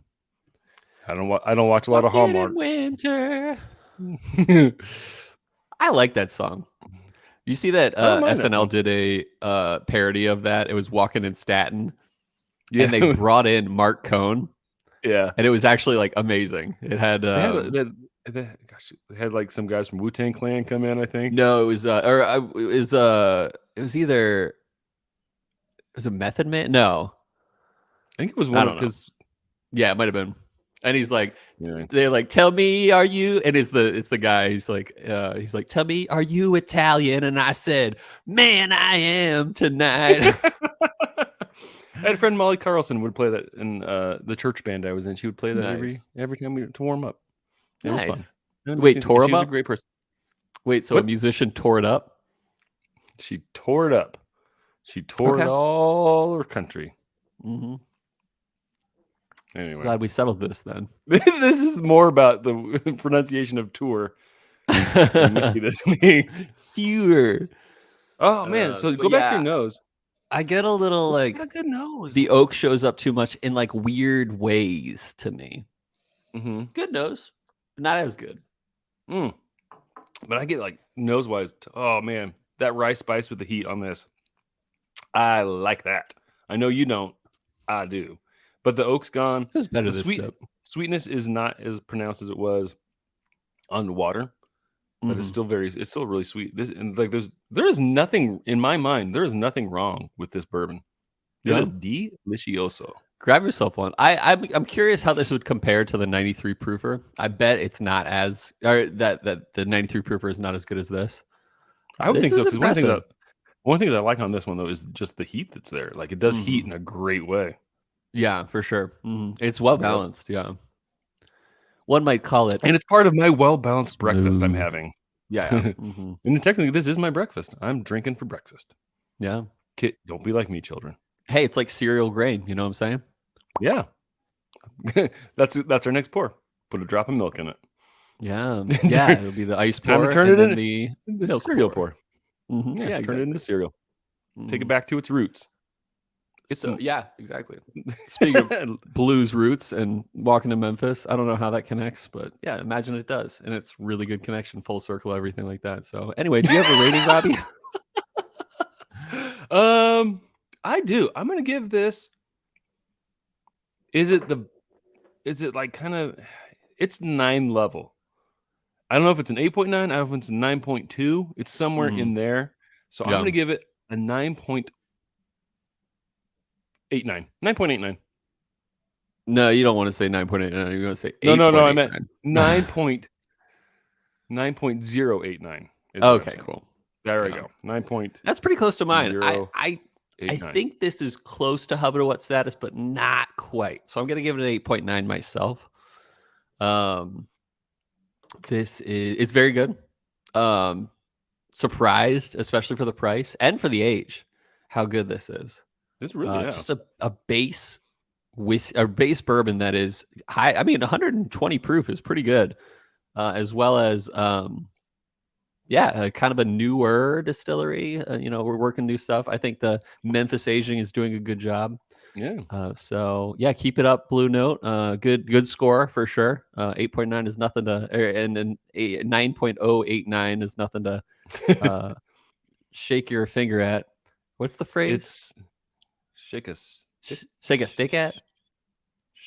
I don't watch a lot of Hallmark. Winter. I like that song. You see that SNL did a parody of that? It was Walking in Staten. Yeah. And they brought in Mark Cohn. Yeah. And it was actually like amazing. It had they had like some guys from Wu-Tang Clan come in, I think. No, it was either a Method Man? No. I think it was one because yeah, it might have been. And he's like, they're like, tell me, are you? And it's the guy. He's like, tell me, are you Italian? And I said, man, I am tonight. I had a friend, Molly Carlson, would play that in the church band I was in. She would play that every time to warm up. It was fun. Wait, tore him up? She was a great person. Wait, so a musician tore it up? She tore it up. She tore it all over country. Anyway, glad we settled this then. This is more about the pronunciation of tour than whiskey this week. Fewer. Oh man! So go back to your nose. I get a little like a good nose. The oak shows up too much in like weird ways to me. Good nose, but not as good. But I get like nose wise. Oh man, that rice spice with the heat on this. I like that. I know you don't. I do. But the oak's gone. It was better this sip. Sweetness is not as pronounced as it was on the water. but it's still really sweet. This and like there is nothing in my mind. There is nothing wrong with this bourbon. It is delicioso. Grab yourself one. I'm curious how this would compare to the 93 proofer. I bet it's not as, or that the 93 proofer is not as good as this. I would think so, because one thing that I like on this one though is just the heat that's there. Like it does heat in a great way. Yeah, for sure. It's well balanced. Yeah. One might call it, and it's part of my well-balanced breakfast I'm having. Yeah. And technically, this is my breakfast. I'm drinking for breakfast. Yeah. Kid, don't be like me, children. Hey, it's like cereal grain. You know what I'm saying? Yeah. That's our next pour. Put a drop of milk in it. Yeah. Yeah. It'll be the ice pour. Time to turn it into the milk cereal pour. Yeah, exactly. Turn it into cereal. Take it Mhm. back to its roots. Yeah, exactly. Speaking of blues roots and walking to Memphis, I don't know how that connects, but yeah, imagine it does. And it's really good connection, full circle, everything like that. So anyway, do you have a rating, Robbie? I do. I'm gonna give this. Is it like kind of? It's 9 level. I don't know if it's an 8.9. I don't know if it's a 9.2. It's somewhere in there. So I'm gonna give it a 9.89. 9.89. No, you don't want to say 9.89. You're going to say 8. No. I meant 9.089. Okay, cool. There we go. 9. That's pretty close to mine. 0, I think this is close to Hub to What status, but not quite. So I'm going to give it an 8.9 myself. It's very good. Surprised, especially for the price and for the age, how good this is. It's really just a base base bourbon that is high. I mean, 120 proof is pretty good, as well as kind of a newer distillery. We're working new stuff. I think the Memphis aging is doing a good job. Yeah. So yeah, keep it up, Blue Note. Good score for sure. 8.9 is nothing to, and a 9.089 is nothing to shake your finger at. What's the phrase? It's shake a stick at.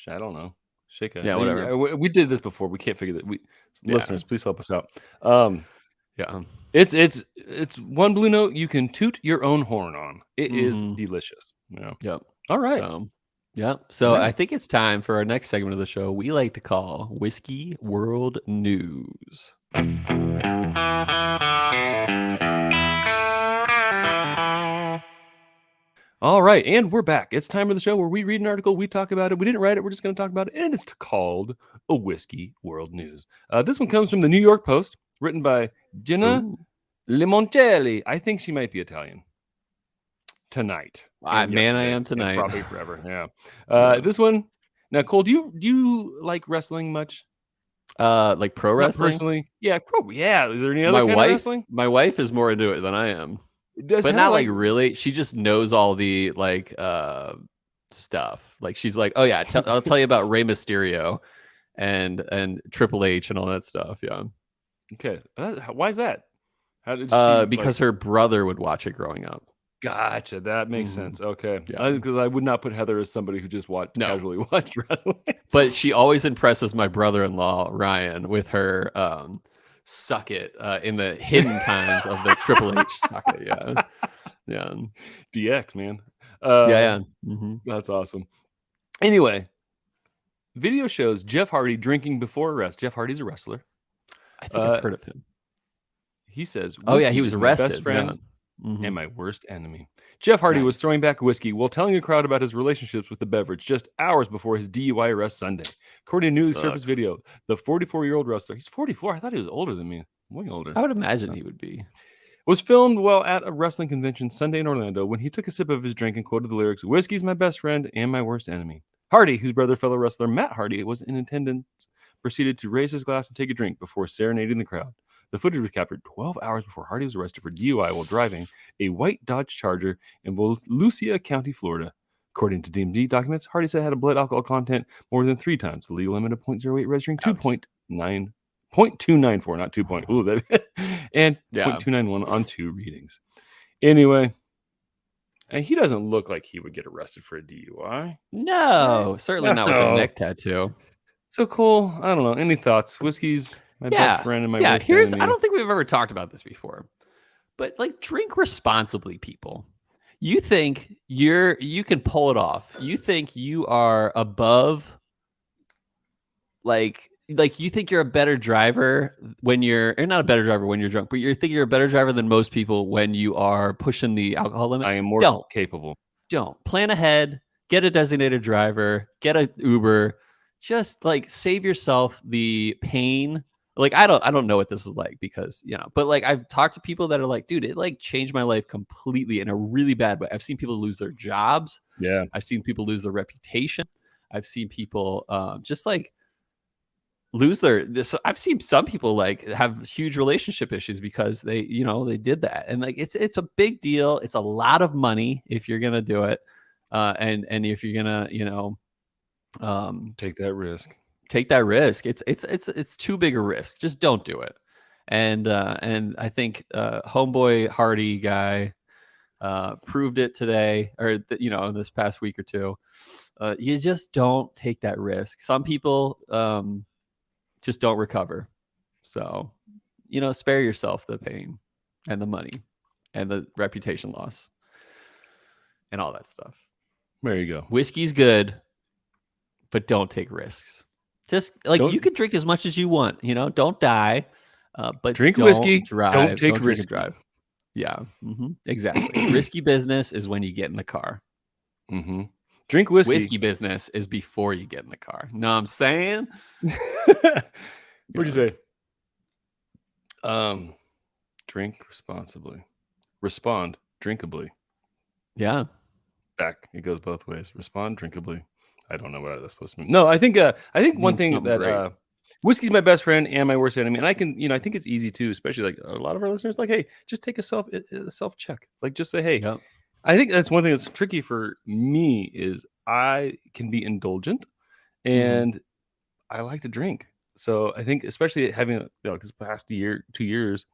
I don't know. Shake a whatever. We did this before. We can't figure that. Listeners, please help us out. It's one Blue Note you can toot your own horn on. It is delicious. Yeah. Yep. All right. So I think it's time for our next segment of the show. We like to call Whiskey World News. All right, and we're back. It's time for the show where we read an article, we talk about it. We didn't write it, we're just going to talk about it, and it's called A Whiskey World News. This one comes from the New York Post, written by Gina Limoncelli. I think she might be Italian. Tonight. I am tonight. Probably forever, yeah. This one, now, Cole, do you like wrestling much? Like pro wrestling? Not personally? Yeah, yeah. Is there any other kind of wrestling? My wife is more into it than I am. But not like really. She just knows all the like stuff. Like she's like, oh yeah, I'll tell you about Rey Mysterio and Triple H and all that stuff. Yeah. Okay. Why is that? How did because her brother would watch it growing up. Gotcha. That makes sense. Okay. Because I would not put Heather as somebody who just casually watched wrestling. But she always impresses my brother-in-law Ryan with her suck it in the hidden times of the Triple H suck it. Yeah. DX, man. That's awesome. Anyway, video shows Jeff Hardy drinking before arrest. Jeff Hardy's a wrestler. I think I've heard of him. He says, he was arrested. My best friend and my worst enemy. Jeff Hardy was throwing back whiskey while telling a crowd about his relationships with the beverage just hours before his DUI arrest Sunday. According to newly surfaced video, the 44-year-old wrestler, he's 44. I thought he was older than me. Way older. I would imagine he would be. Was filmed while at a wrestling convention Sunday in Orlando when he took a sip of his drink and quoted the lyrics, "Whiskey's my best friend and my worst enemy." Hardy, whose brother fellow wrestler Matt Hardy was in attendance, proceeded to raise his glass and take a drink before serenading the crowd. The footage was captured 12 hours before Hardy was arrested for DUI while driving a white Dodge Charger in Volusia County, Florida. According to DMV documents, Hardy said had a blood alcohol content more than 3 times the legal limit of 0.08, registering 0.294, not 2. And 0.291 on 2 readings. Anyway, and he doesn't look like he would get arrested for a DUI. No, certainly not with a neck tattoo. So Cole, I don't know. Any thoughts? Whiskey's My best friend and my worst Here's enemy. I don't think we've ever talked about this before, but like drink responsibly, people. You think you can pull it off. You think you are above, like you think you're a better driver when you're not a better driver when you're drunk, but you think you're a better driver than most people when you are pushing the alcohol limit. I am more Don't capable. plan ahead. Get a designated driver. Get a Uber. Just like save yourself the pain. Like I don't know what this is like because but like I've talked to people that are like, dude, it like changed my life completely in a really bad way. I've seen people lose their jobs. Yeah. I've seen people lose their reputation. I've seen people just like lose I've seen some people like have huge relationship issues because they did that, and like it's a big deal. It's a lot of money if you're gonna do it, and if you're gonna take that risk. It's too big a risk. Just don't do it. And I think homeboy Hardy guy proved it today, or this past week or two. You just don't take that risk. Some people just don't recover. So, spare yourself the pain and the money and the reputation loss and all that stuff. There you go. Whiskey's good, but don't take risks. Just like you can drink as much as you want, don't die, but drink don't whiskey, drive. don't take drink risks. And drive. Yeah, exactly. Risky business is when you get in the car. Drink whiskey. Whiskey business is before you get in the car. Know what I'm saying? What'd you say? Drink responsibly. Respond drinkably. Yeah. Back. It goes both ways. Respond drinkably. I don't know what that's supposed to mean. No, I think one thing that whiskey's my best friend and my worst enemy, and I can I think it's easy too, especially like a lot of our listeners. Like, hey, just take a self check. Like, just say, hey. Yep. I think that's one thing that's tricky for me is I can be indulgent, and I like to drink. So I think especially having this past 2 years,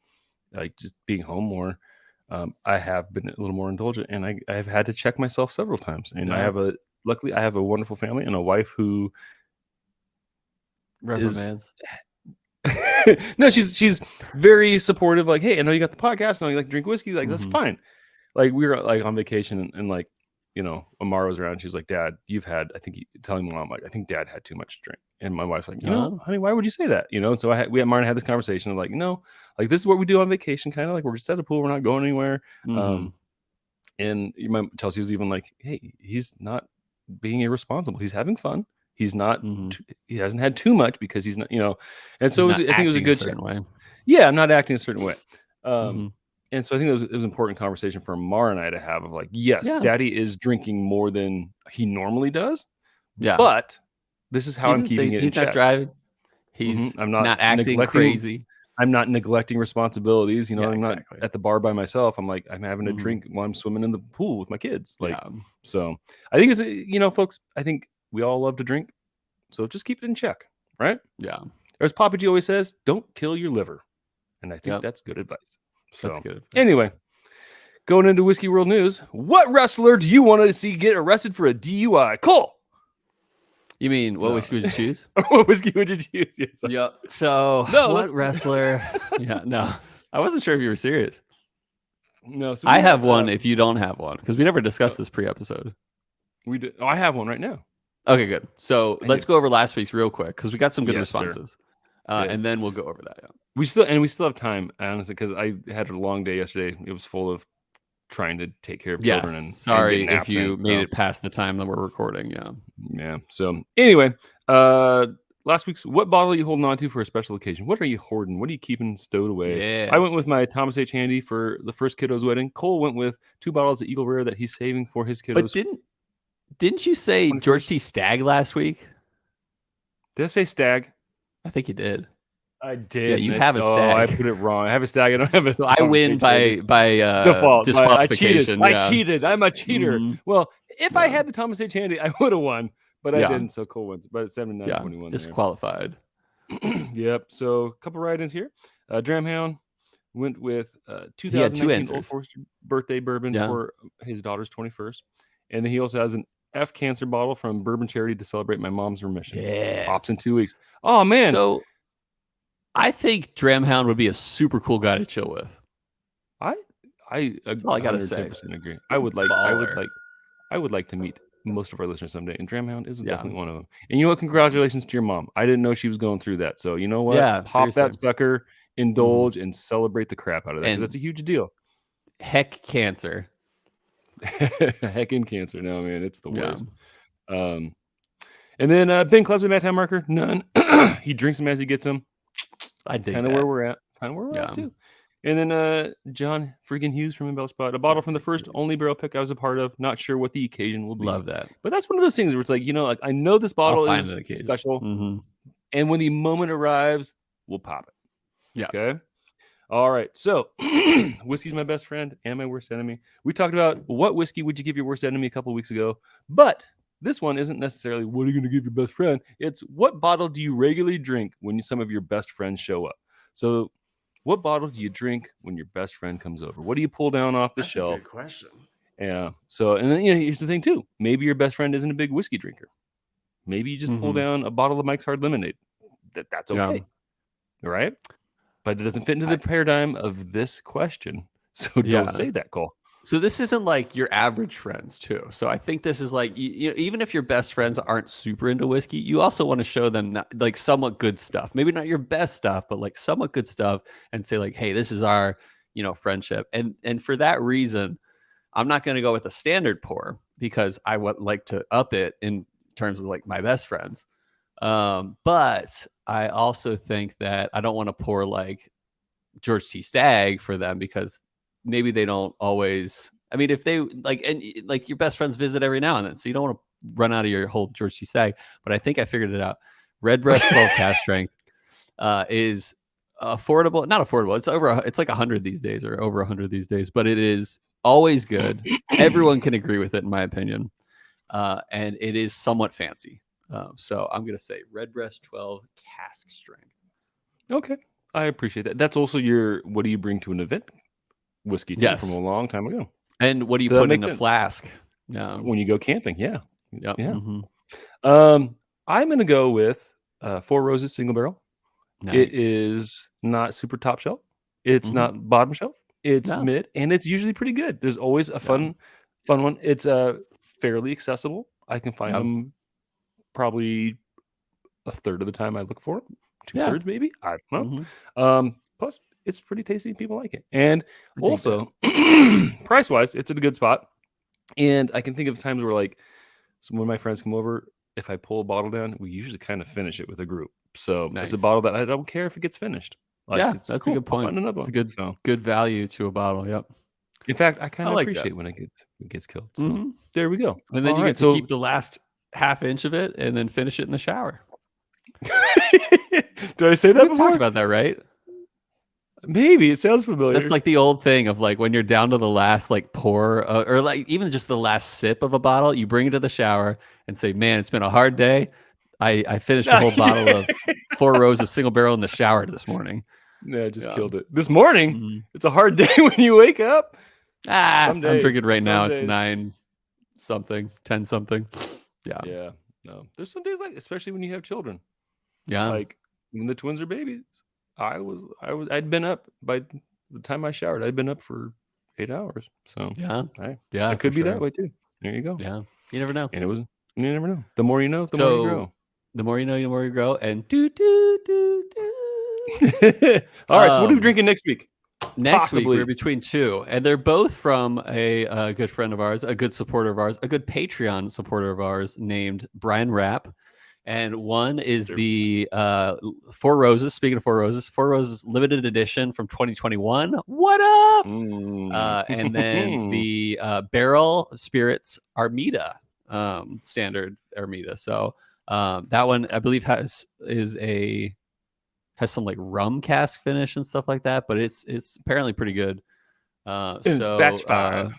like just being home more, I have been a little more indulgent, and I have had to check myself several times. And luckily I have a wonderful family and a wife who reprimands. No, she's very supportive. Like, hey, I know you got the podcast. I know you like to drink whiskey. Like, that's fine. Like, we were like on vacation and like, Amara was around. She was like, Dad, telling Mom, like, I think Dad had too much to drink. And my wife's like, honey, why would you say that? So Martin had this conversation of like, like this is what we do on vacation. Kind of like, we're just at a pool. We're not going anywhere. And Chelsea was even like, hey, he's not being irresponsible. He's having fun. He's not, he hasn't had too much because he's not, and so I think it was a good way. Yeah. I'm not acting a certain way. And so I think it was an important conversation for Mara and I to have of like, yes, Daddy is drinking more than he normally does. Yeah. But this is how I'm keeping it in check. He's not driving. He's I'm not acting crazy. I'm not neglecting responsibilities. I'm not at the bar by myself. I'm like, I'm having a drink while I'm swimming in the pool with my kids. Like, so I think it's, folks, I think we all love to drink. So just keep it in check. Right. Yeah. As Papa G always says, don't kill your liver. And I think that's good advice. So, that's good. Anyway, going into Whiskey World News, what wrestler do you want to see get arrested for a DUI? Cole! You mean what whiskey would you choose? What whiskey would you choose? Yes. Yep. So, what wrestler? No. I wasn't sure if you were serious. No. So I have one if you don't have one, because we never discussed this pre-episode. We did. Oh, I have one right now. Okay, good. So let's go over last week's real quick, because we got some good responses. And then we'll go over that. Yeah. We still have time, honestly, because I had a long day yesterday. It was full of trying to take care of children. And sorry if you made it past the time that we're recording. Yeah. So anyway, last week's what bottle are you holding on to for a special occasion? What are you hoarding? What are you keeping stowed away? I went with my Thomas H. Handy for the first kiddo's wedding. Cole went with 2 bottles of Eagle Rare that he's saving for his kiddos. But didn't you say George T. Stagg last week? Did I say Stagg? I think you did. I did. Yeah, you have a Stagg. Oh, I put it wrong. I have a Stagg. I don't have a. So I win by default. Disqualification. I cheated. I'm a cheater. Well, if I had the Thomas H. Handy, I would have won, but I didn't. So Cole wins. But 79-21. Disqualified. Yep. So a couple write-ins here. Dramhound went with 2019 Old Forester birthday bourbon for his daughter's 21st, and then he also has an F Cancer bottle from Bourbon Charity to celebrate my mom's remission. Yeah. Pops in 2 weeks. Oh man. So I think Dramhound would be a super cool guy to chill with. That's all I gotta say. 110% agree. I would like to meet most of our listeners someday, and Dramhound is definitely one of them. And you know what? Congratulations to your mom. I didn't know she was going through that. So you know what? Yeah, Pop that seriously. sucker, indulge, and celebrate the crap out of that, because And that's a huge deal. heck, cancer. Heckin' cancer. No, man, it's the Yeah. worst. And then Ben Club's a Matt Time marker. None. He drinks them as he gets them. I dig Kind of that. where we're at. Kind of where we're at too. And then John freaking Hughes from Embellish Spot, a bottle from the first only barrel pick I was a part of. Not sure what the occasion will be. Love that. But that's one of those things where it's like, like I know this bottle I'll is find an occasion. special, Mm-hmm. and when the moment arrives, we'll pop it. Yeah. Okay. All right. So whiskey's my best friend and my worst enemy. We talked about what whiskey would you give your worst enemy a couple weeks ago, but this one isn't necessarily what are you going to give your best friend. It's what bottle do you regularly drink when some of your best friends show up? So what bottle do you drink when your best friend comes over? What do you pull down off the shelf? That's a good question. Yeah. So, and then, here's the thing too. Maybe your best friend isn't a big whiskey drinker. Maybe you just pull down a bottle of Mike's Hard Lemonade. That's okay. Yeah. Right? But it doesn't fit into the paradigm of this question. So don't say that, Cole. So this isn't like your average friends too. So I think this is like, even if your best friends aren't super into whiskey, you also want to show them like somewhat good stuff. Maybe not your best stuff, but like somewhat good stuff, and say like, hey, this is our, friendship. And for that reason, I'm not going to go with a standard pour because I would like to up it in terms of like my best friends. But I also think that I don't want to pour like George T. Stagg for them because maybe they don't always. I mean, if they like your best friends visit every now and then, so you don't want to run out of your whole George T. Stagg. But I think I figured it out. Redbreast 12 cask strength is affordable. Not affordable. It's like 100 these days, or over 100 these days. But it is always good. Everyone can agree with it, in my opinion. And it is somewhat fancy. So I'm gonna say Redbreast 12 cask strength. Okay, I appreciate that. That's also what do you bring to an event whiskey from a long time ago. And what do you put in the flask? When you go camping, yeah. Mm-hmm. I'm gonna go with Four Roses single barrel. Nice. It is not super top shelf. It's not bottom shelf. It's mid, and it's usually pretty good. There's always a fun one. It's fairly accessible. I can find them probably a third of the time I look for them. 2/3 maybe. I don't know. Plus, it's pretty tasty. People like it, and also price wise, it's at a good spot. And I can think of times where like when my friends come over, if I pull a bottle down, we usually kind of finish it with a group. So it's a bottle that I don't care if it gets finished. Like, that's cool. a good point. It's a good value to a bottle. Yep. In fact, I kind of appreciate when it gets killed. So there we go. And then you get to keep the last half inch of it and then finish it in the shower. Did I say that before? We talked about that, right? Maybe it sounds familiar. That's like the old thing of like when you're down to the last like pour or like even just the last sip of a bottle, you bring it to the shower and say, "Man, it's been a hard day. I finished a whole bottle of Four Roses single barrel in the shower this morning." Yeah, just killed it. This morning, it's a hard day when you wake up. I'm drinking right now. It's 9 something, 10 something. Yeah. No, there's some days like, especially when you have children. Yeah. Like when the twins are babies, I'd been up by the time I showered. I'd been up for 8 hours. So it could be that way too. There you go. Yeah. You never know. And you never know. The more you know, the more you grow. The more you know, the more you grow. And All right. So what are we drinking next week? Next week, we're between two, and they're both from a good friend of ours, a good supporter of ours, a good Patreon supporter of ours named Brian Rapp. And one is the Four Roses. Speaking of Four Roses limited edition from 2021. What up? And then the Barrel Spirits Armida, standard Armida. So that one, I believe, has some like rum cask finish and stuff like that, but it's apparently pretty good. It's batch 5.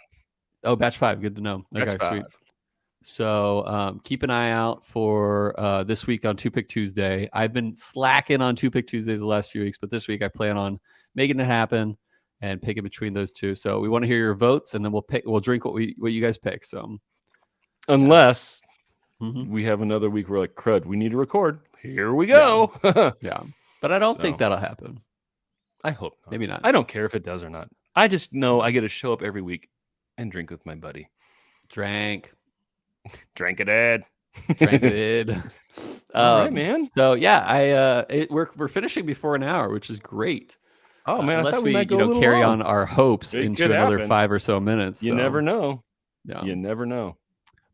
Batch 5. Good to know. Batch 5. Sweet. So keep an eye out for this week on 2-Pick Tuesday. I've been slacking on 2-Pick Tuesdays the last few weeks, but this week I plan on making it happen and picking between those two. So we want to hear your votes, and then we'll drink what you guys pick. So unless we have another week where like crud, we need to record. Here we go. Yeah. But I don't So, think that'll happen. I hope not. Maybe not. I don't care if it does or not. I just know I get to show up every week and drink with my buddy. Drank Drink it, Ed. it. All right, man. So yeah, we're finishing before an hour, which is great. Oh man, I unless thought we we might go a little carry long. on our hopes It into could another happen. 5 or so minutes. You never know. Yeah. You never know.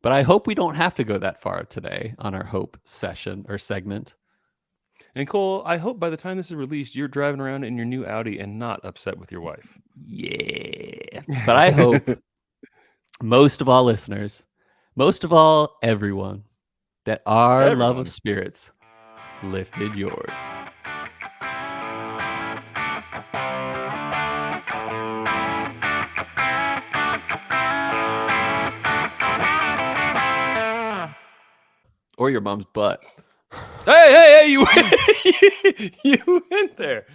But I hope we don't have to go that far today on our hope session or segment. And Cole, I hope by the time this is released, you're driving around in your new Audi and not upset with your wife. Yeah. But I hope most of all listeners, most of all everyone, that our love of spirits lifted yours. Or your mom's butt. Hey, you you went there.